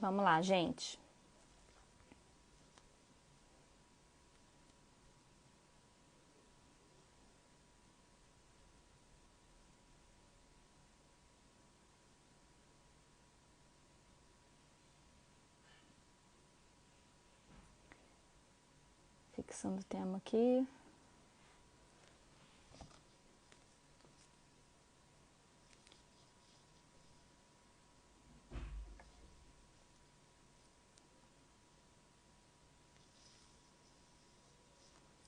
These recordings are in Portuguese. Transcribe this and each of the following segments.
Vamos lá, gente. Fixando o tema aqui.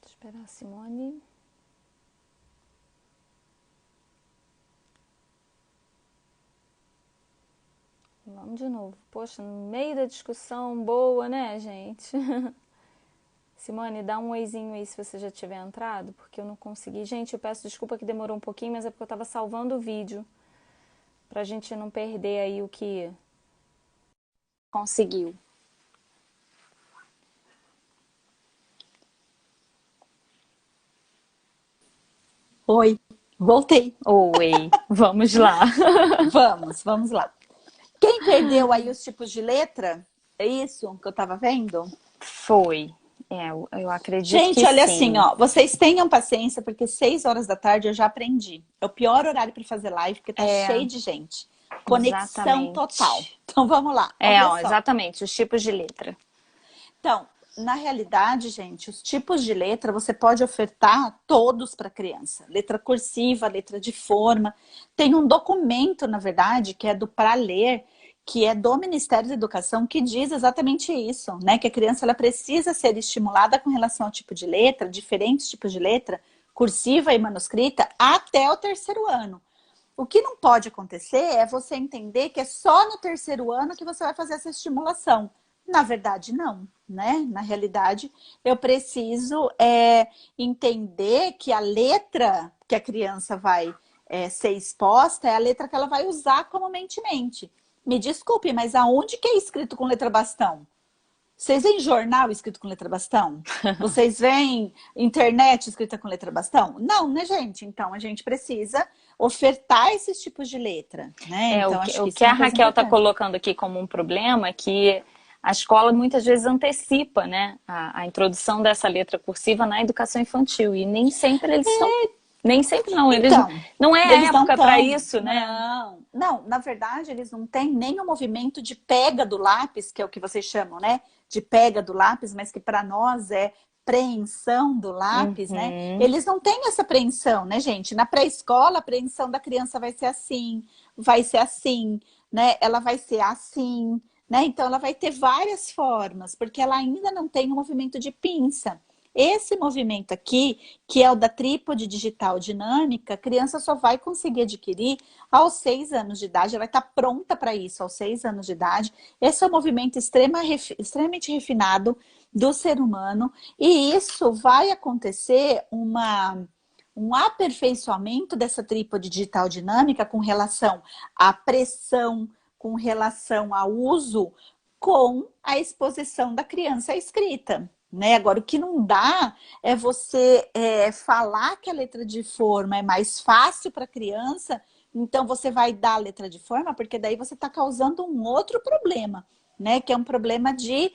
Vou esperar a Simone. Vamos de novo. Poxa, no meio da discussão boa, né, gente? Simone, dá um oizinho aí se você já tiver entrado, porque eu não consegui. Gente, eu peço desculpa que demorou um pouquinho, mas é porque eu tava salvando o vídeo, pra gente não perder aí o que conseguiu. Oi, voltei. Oi, vamos lá. Vamos lá. Quem perdeu aí os tipos de letra? É isso que eu tava vendo? Foi. Eu acredito Gente, que olha assim, sim. ó, vocês tenham paciência, porque 6 horas da tarde eu já aprendi. É o pior horário para fazer live, porque tá cheio de gente. Conexão total. Exatamente. Então vamos lá, olha Ó, só. exatamente, os tipos de letra. Então, na realidade, gente, os tipos de letra você pode ofertar todos para criança. Letra cursiva, letra de forma. Tem um documento, na verdade, que é do Para Ler, que é do Ministério da Educação, que diz exatamente isso, né? Que a criança ela precisa ser estimulada com relação ao tipo de letra, diferentes tipos de letra, cursiva e manuscrita, até o terceiro ano. O que não pode acontecer é você entender que é só no terceiro ano que você vai fazer essa estimulação. Na verdade, não, né? Na realidade, eu preciso entender que a letra que a criança vai ser exposta é a letra que ela vai usar comumente. Me desculpe, mas aonde que é escrito com letra bastão? Vocês veem jornal escrito com letra bastão? Vocês veem internet escrita com letra bastão? Não, né, gente? Então, a gente precisa ofertar esses tipos de letra, né? É, o Então, que, acho o que que isso é a uma coisa Raquel está importante. colocando aqui como um problema é que a escola muitas vezes antecipa, né, a introdução dessa letra cursiva na educação infantil e nem sempre eles estão, nem sempre não, eles Então, não é a eles não época para estão. isso, né? Não, na verdade, eles não têm nem o movimento de pega do lápis, que é o que vocês chamam, né? De pega do lápis, mas que para nós é preensão do lápis, né? Uhum. Eles não têm essa preensão, né, gente? Na pré-escola, a preensão da criança vai ser assim, né? Ela vai ser assim, né? Então, ela vai ter várias formas, porque ela ainda não tem o movimento de pinça. Esse movimento aqui, que é o da trípode digital dinâmica, a criança só vai conseguir adquirir aos 6 anos de idade, ela vai estar pronta para isso aos 6 anos de idade. Esse é um movimento extremamente refinado do ser humano, e isso vai acontecer um aperfeiçoamento dessa trípode digital dinâmica com relação à pressão, com relação ao uso, com a exposição da criança à escrita. Né? Agora, o que não dá é você falar que a letra de forma é mais fácil para a criança, então você vai dar a letra de forma, porque daí você está causando um outro problema, né? Que é um problema que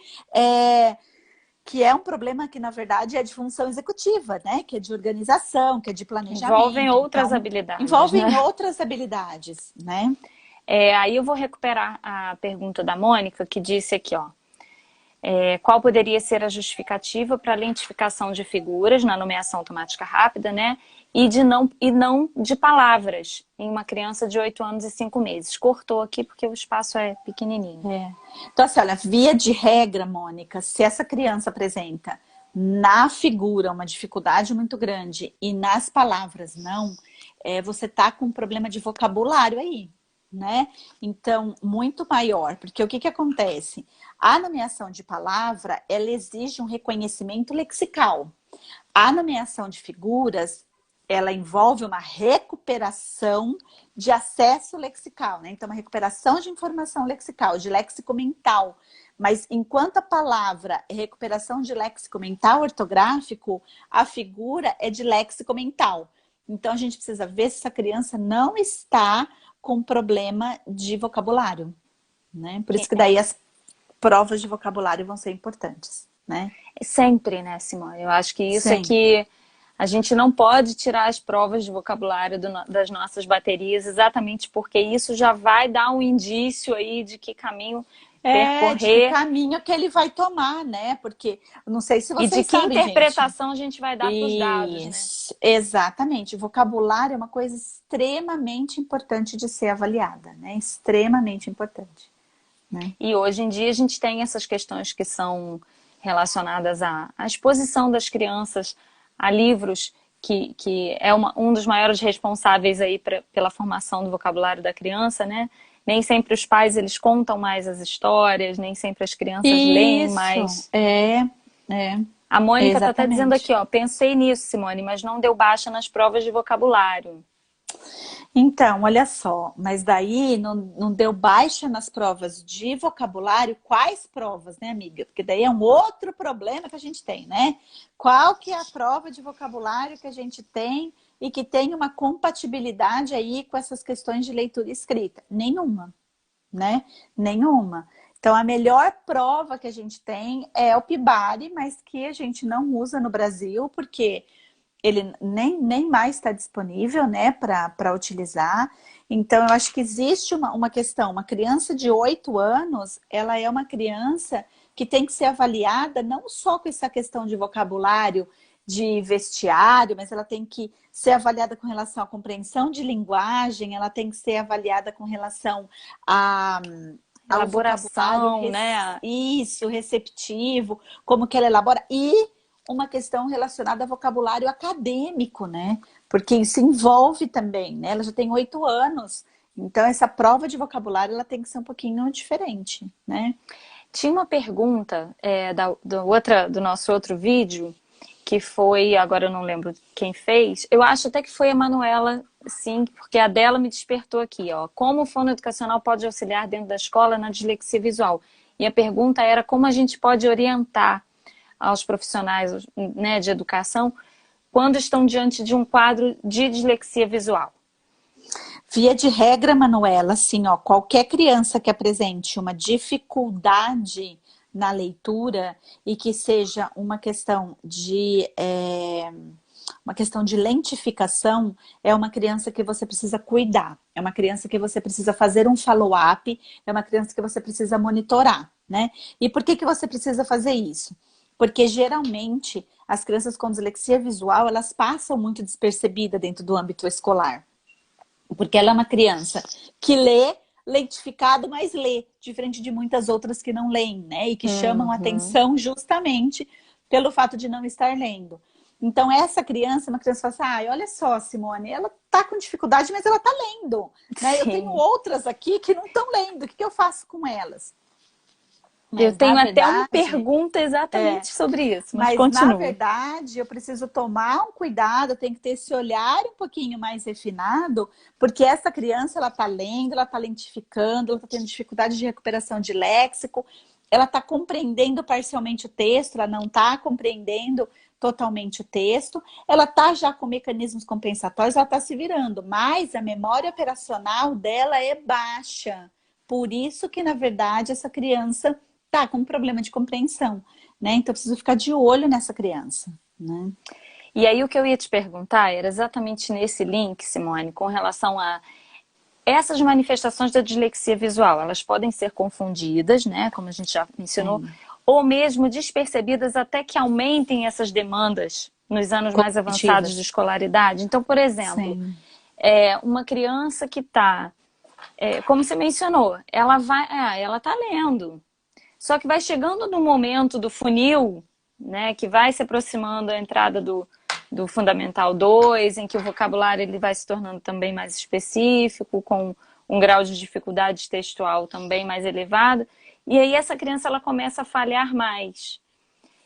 é um problema que, na verdade, é de função executiva, né? Que é de organização, que é de Envolvem planejamento. outras Então, habilidades, envolvem né? outras habilidades, né? Aí eu vou recuperar a pergunta da Mônica, que disse aqui, ó. Qual poderia ser a justificativa para a lentificação de figuras na nomeação automática rápida, né? E não de palavras em uma criança de 8 anos e 5 meses. Cortou aqui porque o espaço é pequenininho. Então, assim, olha, via de regra, Mônica, se essa criança apresenta na figura uma dificuldade muito grande e nas palavras não, você tá com um problema de vocabulário aí, né? Então, muito maior, porque o que que acontece? A nomeação de palavra, ela exige um reconhecimento lexical. A nomeação de figuras, ela envolve uma recuperação de acesso lexical, né? Então, uma recuperação de informação lexical, de léxico mental. Mas enquanto a palavra é recuperação de léxico mental ortográfico, a figura é de léxico mental. Então, a gente precisa ver se essa criança não está com problema de vocabulário, né? Por isso que daí provas de vocabulário vão ser importantes, né? Sempre, né, Simone? Eu acho que isso é Sim. que a gente não pode tirar as provas de vocabulário das nossas baterias, exatamente porque isso já vai dar um indício aí de que caminho De que percorrer caminho que ele vai tomar, né? Porque, não sei se e de vocês que sabem, gente. interpretação a gente vai dar para os dados, né? Isso, exatamente. Vocabulário é uma coisa extremamente importante de ser avaliada, né? Extremamente importante, né? E hoje em dia a gente tem essas questões que são relacionadas à exposição das crianças a livros, que é um dos maiores responsáveis aí pela formação do vocabulário da criança, né? Nem sempre os pais eles contam mais as histórias, nem sempre as crianças leem Isso, mais. é, A Mônica está até dizendo exatamente. aqui, ó, pensei nisso, Simone, mas não deu baixa nas provas de vocabulário. Então, olha só, mas daí não deu baixa nas provas de vocabulário? Quais provas, né, amiga? Porque daí é um outro problema que a gente tem, né? Qual que é a prova de vocabulário que a gente tem e que tem uma compatibilidade aí com essas questões de leitura e escrita? Nenhuma, né? Nenhuma. Então, a melhor prova que a gente tem é o PIBARE, mas que a gente não usa no Brasil, porque ele nem mais está disponível, né, para utilizar. Então, eu acho que existe uma questão. Uma criança de 8 anos, ela é uma criança que tem que ser avaliada não só com essa questão de vocabulário, de vestiário, mas ela tem que ser avaliada com relação à compreensão de linguagem, ela tem que ser avaliada com relação a ao vocabulário, Elaboração, né? isso, receptivo, como que ela elabora, e uma questão relacionada a vocabulário acadêmico, né? Porque isso envolve também, né? Ela já tem 8 anos, então essa prova de vocabulário ela tem que ser um pouquinho diferente, né? Tinha uma pergunta do nosso outro vídeo, que foi, agora eu não lembro quem fez, eu acho até que foi a Manuela, sim, porque a dela me despertou aqui, ó. Como o fono educacional pode auxiliar dentro da escola na dislexia visual? E a pergunta era como a gente pode orientar aos profissionais, né, de educação quando estão diante de um quadro de dislexia visual. Via de regra, Manuela, assim, ó, qualquer criança que apresente uma dificuldade na leitura e que seja uma questão de lentificação, é uma criança que você precisa cuidar, é uma criança que você precisa fazer um follow-up, é uma criança que você precisa monitorar, né? E por que você precisa fazer isso? Porque geralmente as crianças com dislexia visual, elas passam muito despercebidas dentro do âmbito escolar. Porque ela é uma criança que lê lentificado, mas lê, diferente de muitas outras que não leem, né? E que chamam atenção justamente pelo fato de não estar lendo. Então, essa criança, uma criança fala assim, olha só, Simone, ela tá com dificuldade, mas ela tá lendo, né? Eu tenho Sim. outras aqui que não estão lendo, o que eu faço com elas? Eu Mas, na tenho até uma verdade, pergunta exatamente sobre isso, mas mas, na continua. verdade, eu preciso tomar um cuidado, eu tenho que ter esse olhar um pouquinho mais refinado, porque essa criança, ela está lendo, ela está lentificando, ela está tendo dificuldade de recuperação de léxico, ela está compreendendo parcialmente o texto, ela não está compreendendo totalmente o texto, ela está já com mecanismos compensatórios, ela está se virando, mas a memória operacional dela é baixa. Por isso que, na verdade, essa criança está com um problema de compreensão. Né? Então, eu preciso ficar de olho nessa criança. Né? E aí o que eu ia te perguntar era exatamente nesse link, Simone, com relação a essas manifestações da dislexia visual. Elas podem ser confundidas, né, como a gente já mencionou, ou mesmo despercebidas até que aumentem essas demandas nos anos mais avançados de Cognitivas. escolaridade. Então, por exemplo, Sim. Uma criança que está, como você mencionou, ela está lendo. Só que vai chegando no momento do funil, né, que vai se aproximando a entrada do Fundamental 2, em que o vocabulário ele vai se tornando também mais específico, com um grau de dificuldade textual também mais elevado. E aí essa criança ela começa a falhar mais.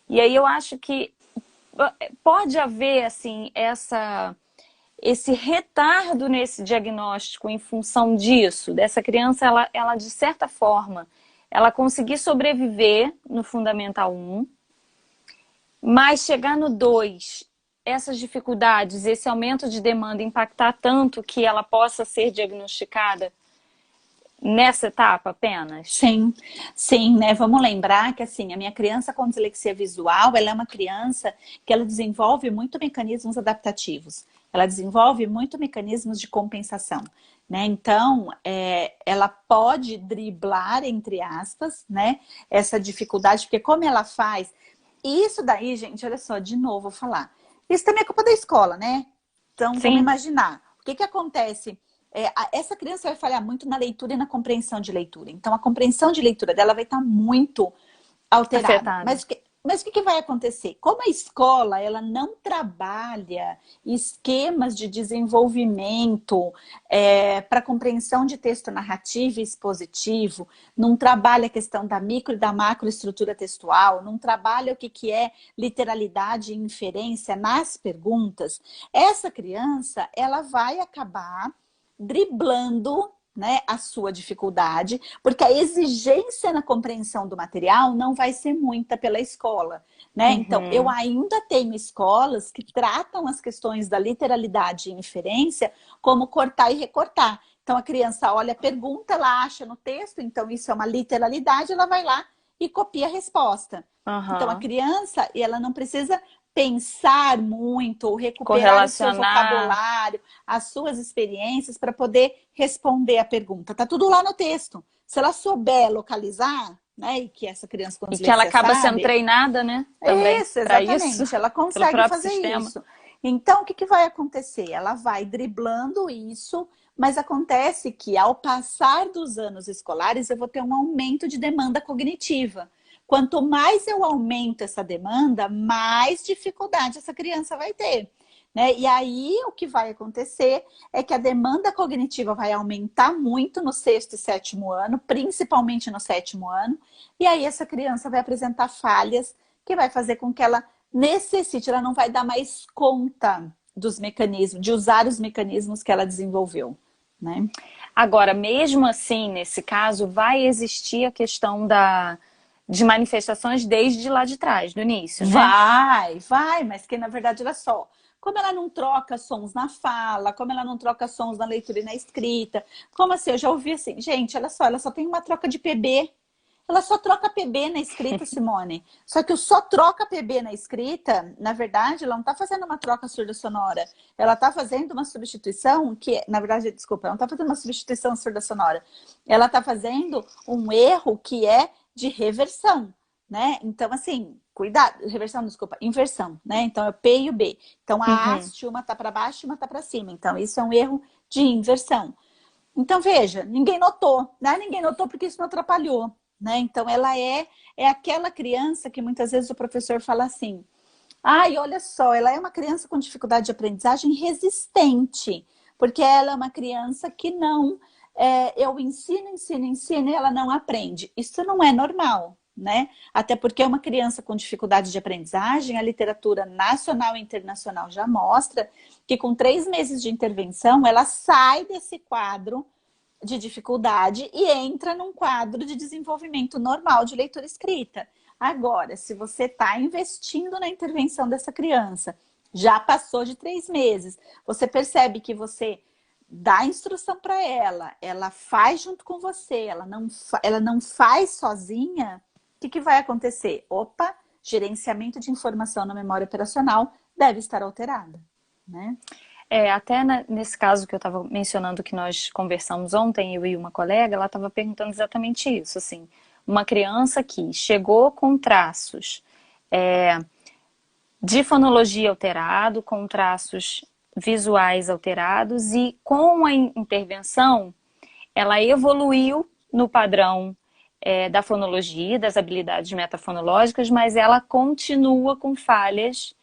E aí eu acho que pode haver assim, esse retardo nesse diagnóstico em função disso, dessa criança, ela de certa forma, ela conseguir sobreviver no Fundamental 1, mas chegar no 2, essas dificuldades, esse aumento de demanda impactar tanto que ela possa ser diagnosticada nessa etapa apenas? Sim, sim, né? Vamos lembrar que assim, a minha criança com dislexia visual, ela é uma criança que ela desenvolve muito mecanismos adaptativos. Ela desenvolve muito mecanismos de compensação, né? Então, ela pode driblar, entre aspas, né? Essa dificuldade, porque como ela faz... Isso daí, gente, olha só, de novo vou falar. Isso também é culpa da escola, né? Então, vamos Sim, imaginar. O que que acontece? Essa criança vai falhar muito na leitura e na compreensão de leitura. Então, a compreensão de leitura dela vai estar muito alterada. afetada. Mas o que que vai acontecer? Como a escola ela não trabalha esquemas de desenvolvimento para compreensão de texto narrativo e expositivo, não trabalha a questão da micro e da macroestrutura textual, não trabalha o que que é literalidade e inferência nas perguntas, essa criança ela vai acabar driblando, né, a sua dificuldade, porque a exigência na compreensão do material não vai ser muita pela escola, né? Então, eu Uhum. ainda tenho escolas que tratam as questões da literalidade e inferência como cortar e recortar. Então, a criança olha a pergunta, ela acha no texto, então isso é uma literalidade, ela vai lá e copia a resposta. Então, a Aham. criança, ela não precisa pensar muito ou recuperar o seu Correlacionar. vocabulário, as suas experiências para poder responder a pergunta. Tá tudo lá no texto. Se ela souber localizar, né, e que essa criança com E que ela dislexia acaba sendo sabe, treinada, né? Também isso, para isso, exatamente, ela pelo consegue próprio fazer sistema. isso. Então, o que que vai acontecer? Ela vai driblando isso, mas acontece que ao passar dos anos escolares, eu vou ter um aumento de demanda cognitiva. Quanto mais eu aumento essa demanda, mais dificuldade essa criança vai ter. Né? E aí o que vai acontecer é que a demanda cognitiva vai aumentar muito no sexto e sétimo ano, principalmente no sétimo ano, e aí essa criança vai apresentar falhas que vai fazer com que ela necessite, ela não vai dar mais conta dos mecanismos, de usar os mecanismos que ela desenvolveu, né? Agora, mesmo assim, nesse caso, vai existir a questão de manifestações desde lá de trás, do início, né? Vai, mas que na verdade, olha só, como ela não troca sons na fala, como ela não troca sons na leitura e na escrita, como assim, eu já ouvi assim, gente, olha só, ela só tem uma troca de PB, ela só troca PB na escrita, Simone. Só que o só troca PB na escrita, na verdade, ela não está fazendo uma troca surda sonora. Ela está fazendo uma substituição que, na verdade, desculpa, ela não está fazendo uma substituição surda sonora. Ela está fazendo um erro que é de reversão, né? Então, assim, cuidado, reversão, desculpa, inversão, né? Então, é o P e o B. Então, a Uhum. haste, uma está para baixo e uma está para cima. Então, isso é um erro de inversão. Então, veja, ninguém notou, né? Ninguém notou porque isso não atrapalhou, né? Então, ela é aquela criança que muitas vezes o professor fala assim, ai, olha só, ela é uma criança com dificuldade de aprendizagem resistente, porque ela é uma criança que não, eu ensino e ela não aprende. Isso não é normal, né? Até porque é uma criança com dificuldade de aprendizagem, a literatura nacional e internacional já mostra que com 3 meses de intervenção, ela sai desse quadro de dificuldade e entra num quadro de desenvolvimento normal de leitura escrita. Agora, se você está investindo na intervenção dessa criança, já passou de 3 meses, você percebe que você dá instrução para ela faz junto com você, ela não faz sozinha, o que que vai acontecer? Opa, gerenciamento de informação na memória operacional deve estar alterada, né? Até nesse caso que eu estava mencionando que nós conversamos ontem, eu e uma colega, ela estava perguntando exatamente isso, assim, uma criança que chegou com traços de fonologia alterado, com traços visuais alterados e com a intervenção, ela evoluiu no padrão da fonologia, das habilidades metafonológicas, mas ela continua com falhas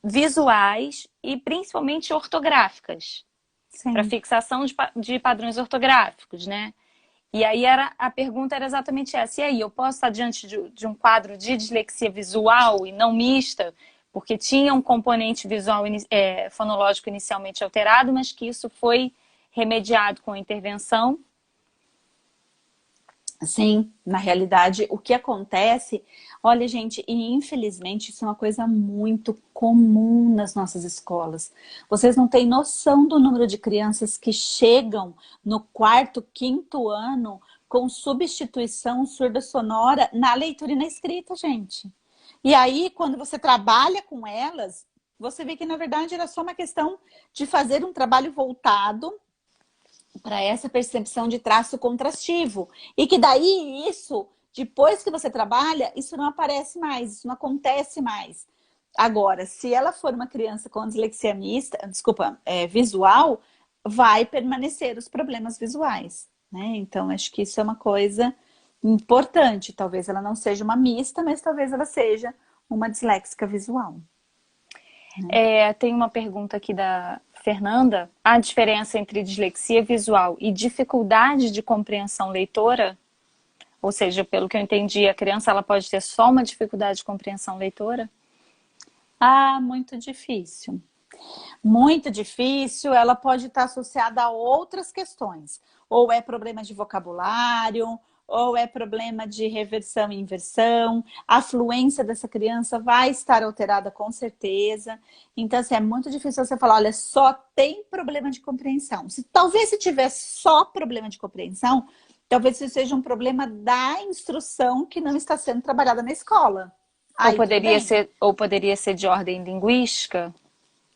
visuais e principalmente ortográficas, para Sim. fixação de padrões ortográficos, né? E aí a pergunta era exatamente essa. E aí, eu posso estar diante de um quadro de dislexia visual e não mista, porque tinha um componente visual fonológico inicialmente alterado, mas que isso foi remediado com a intervenção? Sim, na realidade, o que acontece, olha, gente, e infelizmente isso é uma coisa muito comum nas nossas escolas. Vocês não têm noção do número de crianças que chegam no quarto, quinto ano com substituição surda sonora na leitura e na escrita, gente. E aí, quando você trabalha com elas, você vê que na verdade era só uma questão de fazer um trabalho voltado para essa percepção de traço contrastivo. E que daí isso, depois que você trabalha, isso não aparece mais, isso não acontece mais. Agora, se ela for uma criança com dislexia mista, desculpa, visual, vai permanecer os problemas visuais, né? Então, acho que isso é uma coisa importante. Talvez ela não seja uma mista, mas talvez ela seja uma disléxica visual. Tem uma pergunta aqui da Fernanda. Há diferença entre dislexia visual e dificuldade de compreensão leitora? Ou seja, pelo que eu entendi, a criança ela pode ter só uma dificuldade de compreensão leitora? Ah, muito difícil. Muito difícil, ela pode estar associada a outras questões. Ou é problema de vocabulário, ou é problema de reversão e inversão. A fluência dessa criança vai estar alterada com certeza. Então, assim, é muito difícil você falar, olha, só tem problema de compreensão. Talvez se tiver só problema de compreensão, talvez isso seja um problema da instrução que não está sendo trabalhada na escola. Ou Aí, tudo bem? poderia ser de ordem linguística?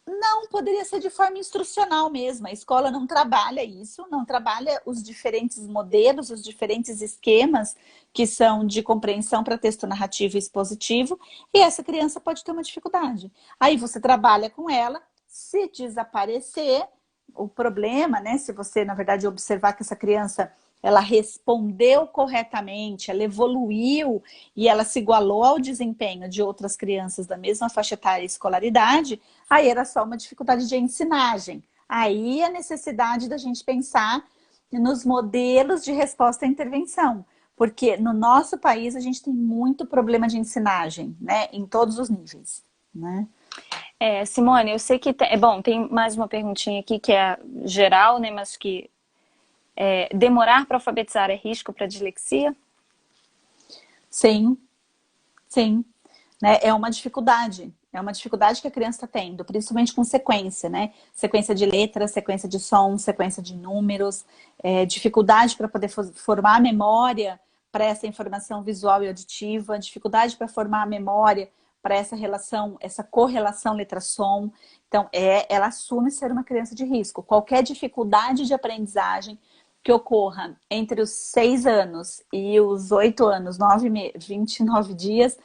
Não, poderia ser de forma instrucional mesmo. A escola não trabalha isso, não trabalha os diferentes modelos, os diferentes esquemas que são de compreensão para texto narrativo e expositivo, e essa criança pode ter uma dificuldade. Aí você trabalha com ela, se desaparecer o problema, né? Se você, na verdade, observar que essa criança ela respondeu corretamente, ela evoluiu e ela se igualou ao desempenho de outras crianças da mesma faixa etária e escolaridade, aí era só uma dificuldade de ensinagem. Aí a necessidade da gente pensar nos modelos de resposta à intervenção. Porque no nosso país a gente tem muito problema de ensinagem, né? Em todos os níveis, né? Simone, eu sei que tem mais uma perguntinha aqui que é geral, né? Mas que demorar para alfabetizar é risco para dislexia? Sim, sim. Né? É uma dificuldade. É uma dificuldade que a criança está tendo, principalmente com sequência, né? Sequência de letras, sequência de som, sequência de números, dificuldade para poder formar a memória para essa informação visual e auditiva, dificuldade para formar a memória para essa relação, essa correlação letra-som. Então, ela assume ser uma criança de risco. Qualquer dificuldade de aprendizagem que ocorra entre os 6 anos e os 8 anos, 29 dias,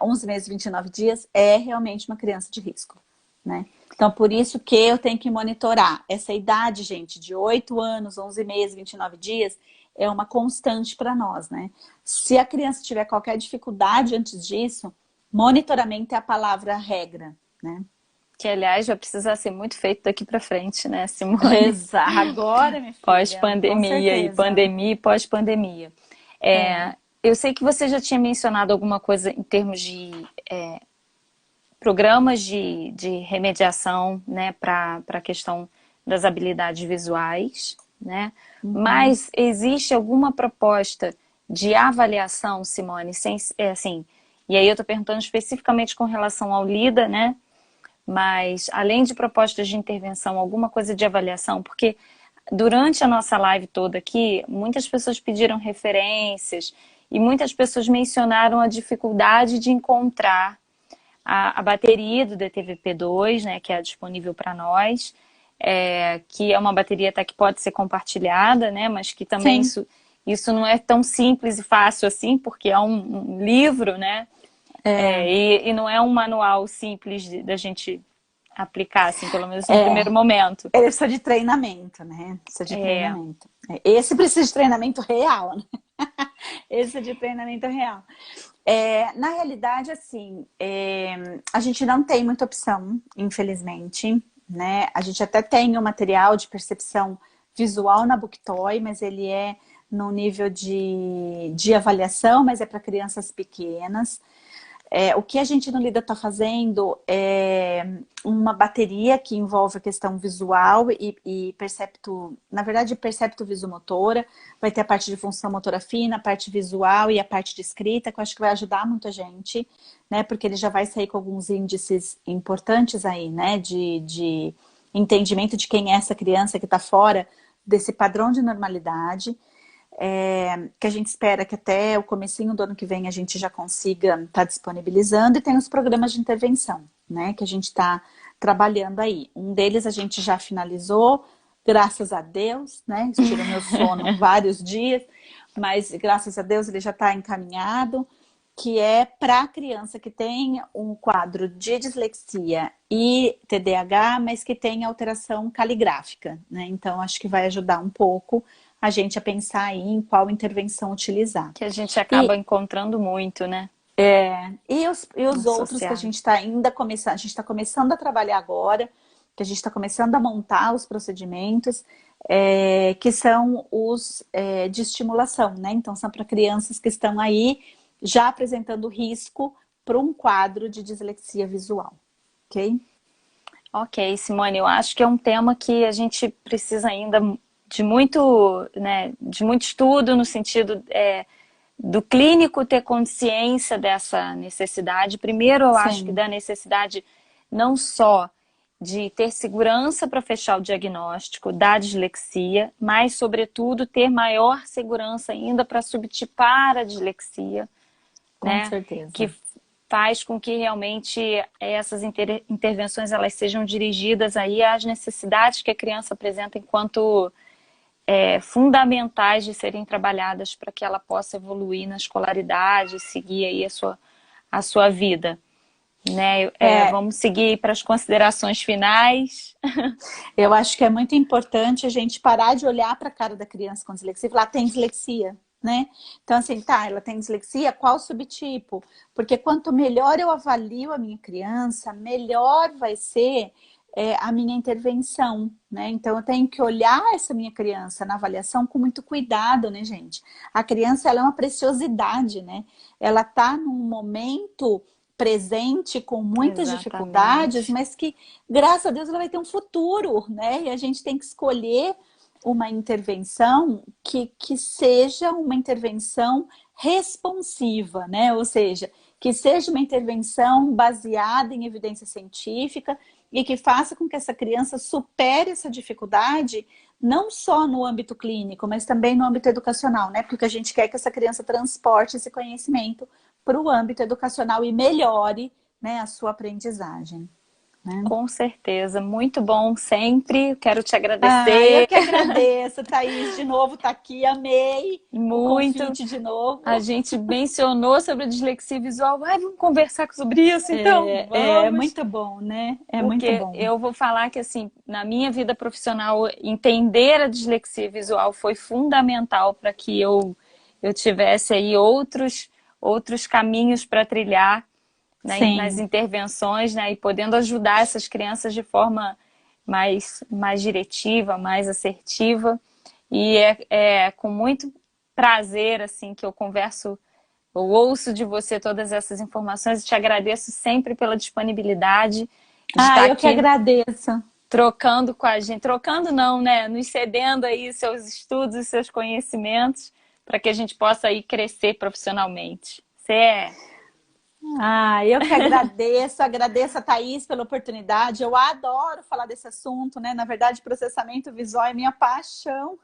11 meses e 29 dias, é realmente uma criança de risco, né? Então, por isso que eu tenho que monitorar. Essa idade, gente, de 8 anos, 11 meses, 29 dias, é uma constante para nós, né? Se a criança tiver qualquer dificuldade antes disso, monitoramento é a palavra regra, né? Que, aliás, vai precisar ser muito feito daqui para frente, né, Simone? Exato. Agora, minha filha, pós-pandemia e pandemia e pós-pandemia. Eu sei que você já tinha mencionado alguma coisa em termos de programas de remediação, né, para a questão das habilidades visuais, né? Mas existe alguma proposta de avaliação, Simone, assim, e aí eu estou perguntando especificamente com relação ao LIDA, né? Mas, além de propostas de intervenção, alguma coisa de avaliação? Porque durante a nossa live toda aqui, muitas pessoas pediram referências e muitas pessoas mencionaram a dificuldade de encontrar a bateria do DTVP2, né, que é disponível para nós, que é uma bateria até que pode ser compartilhada, né, mas que também isso não é tão simples e fácil assim, porque é um livro, né? E não é um manual simples da gente aplicar, assim, pelo menos no primeiro momento. Ele precisa de treinamento, né? Precisa de treinamento. Esse precisa de treinamento real, né? Esse é de treinamento real. Na realidade, assim, a gente não tem muita opção, infelizmente, né? A gente até tem o material de percepção visual na Booktoy, mas ele é no nível de avaliação, mas é para crianças pequenas. O que a gente no Lida está fazendo é uma bateria que envolve a questão visual e percepto, na verdade, percepto visomotora. Vai ter a parte de função motora fina, a parte visual e a parte de escrita, que eu acho que vai ajudar muito a gente, né? Porque ele já vai sair com alguns índices importantes aí, né? De entendimento de quem é essa criança que está fora desse padrão de normalidade. Que a gente espera que até o comecinho do ano que vem a gente já consiga estar disponibilizando, e tem os programas de intervenção, né, que a gente está trabalhando aí. Um deles a gente já finalizou, graças a Deus, né, tirou meu sono vários dias, mas graças a Deus ele já está encaminhado, que é para a criança que tem um quadro de dislexia e TDAH, mas que tem alteração caligráfica, né, então acho que vai ajudar um pouco a gente a pensar aí em qual intervenção utilizar. Que a gente acaba encontrando muito, né? E os outros que a gente está ainda começando, a gente está começando a trabalhar agora, que a gente está começando a montar os procedimentos, que são os de estimulação, né? Então são para crianças que estão aí já apresentando risco para um quadro de dislexia visual, ok? Ok, Simone, eu acho que é um tema que a gente precisa ainda de muito, né, de muito estudo no sentido do clínico ter consciência dessa necessidade. Primeiro, eu acho que da necessidade não só de ter segurança para fechar o diagnóstico da dislexia, mas, sobretudo, ter maior segurança ainda para subtipar a dislexia. Com certeza. Que faz com que realmente essas intervenções elas sejam dirigidas aí às necessidades que a criança apresenta enquanto fundamentais de serem trabalhadas para que ela possa evoluir na escolaridade, seguir aí a sua vida. Né? Vamos seguir para as considerações finais. Eu acho que é muito importante a gente parar de olhar para a cara da criança com dislexia e falar, tem dislexia, né? Então, assim, ela tem dislexia, qual subtipo? Porque quanto melhor eu avalio a minha criança, melhor vai ser a minha intervenção, né? Então, eu tenho que olhar essa minha criança na avaliação com muito cuidado, né, gente? A criança, ela é uma preciosidade, né? Ela tá num momento presente com muitas dificuldades, mas que, graças a Deus, ela vai ter um futuro, né? E a gente tem que escolher uma intervenção que seja uma intervenção responsiva, né? Ou seja, que seja uma intervenção baseada em evidência científica e que faça com que essa criança supere essa dificuldade, não só no âmbito clínico, mas também no âmbito educacional, né? Porque a gente quer que essa criança transporte esse conhecimento para o âmbito educacional e melhore, né, a sua aprendizagem. Né? Com certeza, muito bom sempre, quero te agradecer. Eu que agradeço, Thaís, de novo tá aqui, amei muito. O convite de novo. A gente mencionou sobre a dislexia visual, vamos conversar sobre isso então? Vamos. É muito bom, né? Muito bom. Porque eu vou falar que assim, na minha vida profissional, entender a dislexia visual foi fundamental para que eu tivesse aí outros caminhos para trilhar, né, nas intervenções, né, e podendo ajudar essas crianças de forma mais diretiva, mais assertiva. E é com muito prazer assim, que eu ouço de você todas essas informações e te agradeço sempre pela disponibilidade de estar eu aqui que agradeço. Trocando com a gente, trocando não, né, nos cedendo aí seus estudos e seus conhecimentos para que a gente possa aí crescer profissionalmente. Eu que agradeço a Thaís pela oportunidade. Eu adoro falar desse assunto, né? Na verdade, processamento visual é minha paixão.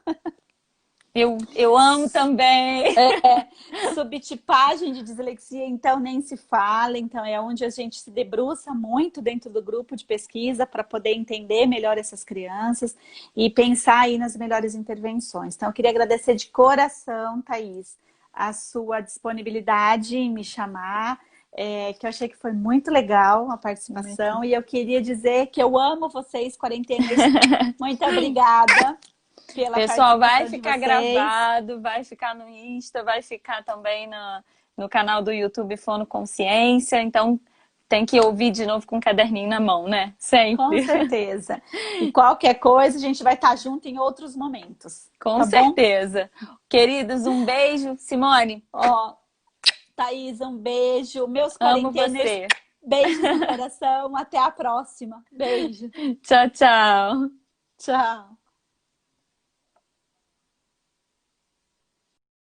Eu amo também. Subtipagem de dislexia, então, nem se fala. Então, é onde a gente se debruça muito dentro do grupo de pesquisa para poder entender melhor essas crianças e pensar aí nas melhores intervenções. Então, eu queria agradecer de coração, Thaís, a sua disponibilidade em me chamar. Que eu achei que foi muito legal a participação. E eu queria dizer que eu amo vocês, quarenteners. Muito obrigada pela Pessoal, vai participação ficar de vocês. gravado, vai ficar no Insta, vai ficar também no canal do YouTube Fono Consciência. Então, tem que ouvir de novo com o caderninho na mão, né? Sempre. Com certeza. E qualquer coisa, a gente vai estar junto em outros momentos. Com certeza. Queridos, um beijo. Simone, Thaís, um beijo. Meus Amo quarenteners, você. beijos no coração. Até a próxima. Beijo. Tchau, tchau. Tchau.